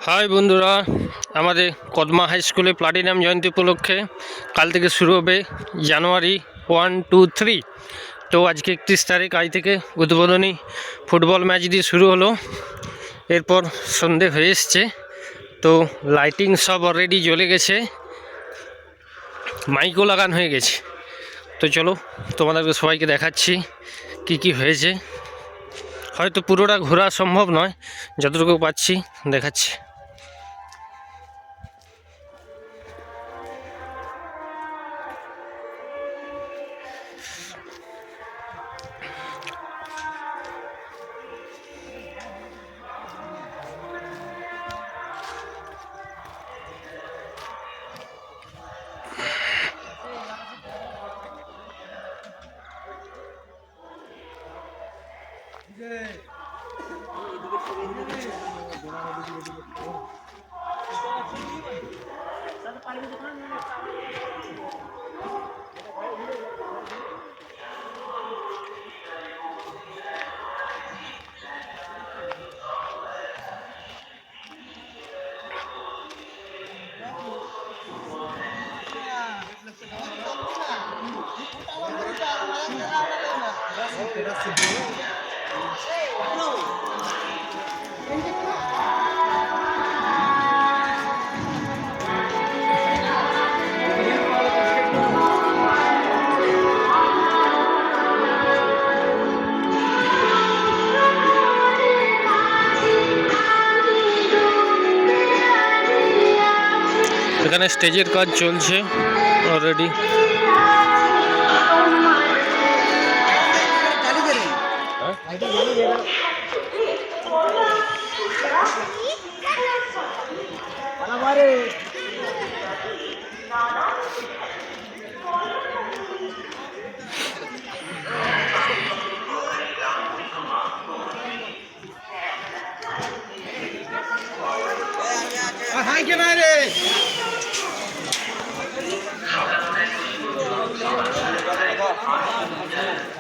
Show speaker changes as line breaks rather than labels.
High বন্ধুরা, আমাদের কদমা high স্কুলে প্লাটিনাম জয়ন্তী উপলক্ষে কাল থেকে শুরু হবে জানুয়ারি 1, 2, 3। তো আজকে 31 তারিখ, আজ থেকে উদ্বোধনী ফুটবল ম্যাচ দিয়ে শুরু হলো। এরপর সন্ধে হয়ে এসছে, তো লাইটিং সব অলরেডি জ্বলে গেছে, মাইকও লাগানো হয়ে গেছে। তো চলো তোমাদেরকে সবাইকে দেখাচ্ছি কি হয়েছে। হয়তো পুরোটা ঘোরা সম্ভব নয়, যতটুকু পাচ্ছি দেখাচ্ছি। এখানে স্টেজের কাজ চলছে অলরেডি।
Hi,